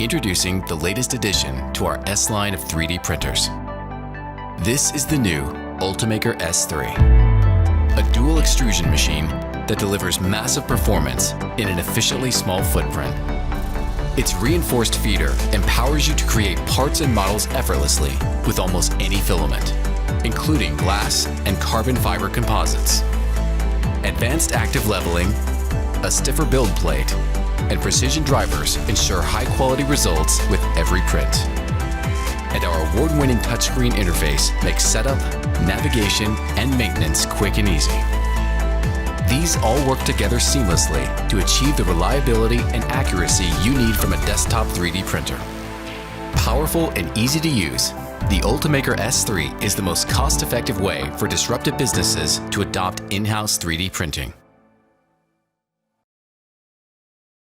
Introducing the latest addition to our S line of 3D printers. This is the new Ultimaker S3, a dual extrusion machine that delivers massive performance in an efficiently small footprint. Its reinforced feeder empowers you to create parts and models effortlessly with almost any filament, including glass and carbon fiber composites. Advanced active leveling, a stiffer build plate, and precision drivers ensure high-quality results with every print. And our award-winning touchscreen interface makes setup, navigation, and maintenance quick and easy. These all work together seamlessly to achieve the reliability and accuracy you need from a desktop 3D printer. Powerful and easy to use, the Ultimaker S3 is the most cost-effective way for disruptive businesses to adopt in-house 3D printing.